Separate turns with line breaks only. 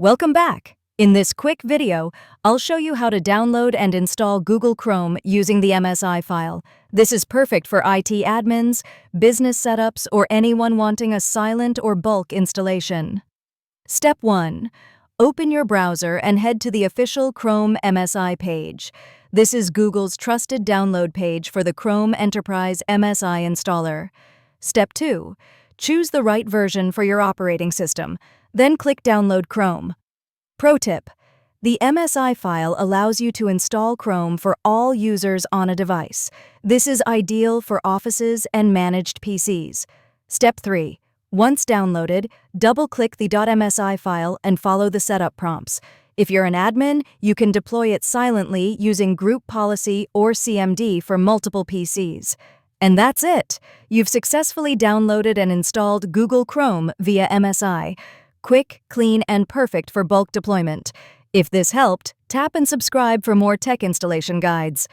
Welcome back! In this quick video, I'll show you how to download and install Google Chrome using the MSI file. This is perfect for IT admins, business setups, or anyone wanting a silent or bulk installation. Step 1. Open your browser and head to the official Chrome MSI page. This is Google's trusted download page for the Chrome Enterprise MSI installer. Step 2. Choose the right version for your operating system, then click Download Chrome. Pro tip: the MSI file allows you to install Chrome for all users on a device. This is ideal for offices and managed PCs. Step 3. Once downloaded, double-click the .msi file and follow the setup prompts. If you're an admin, you can deploy it silently using Group Policy or CMD for multiple PCs. And that's it! You've successfully downloaded and installed Google Chrome via MSI. Quick, clean, and perfect for bulk deployment. If this helped, tap and subscribe for more tech installation guides.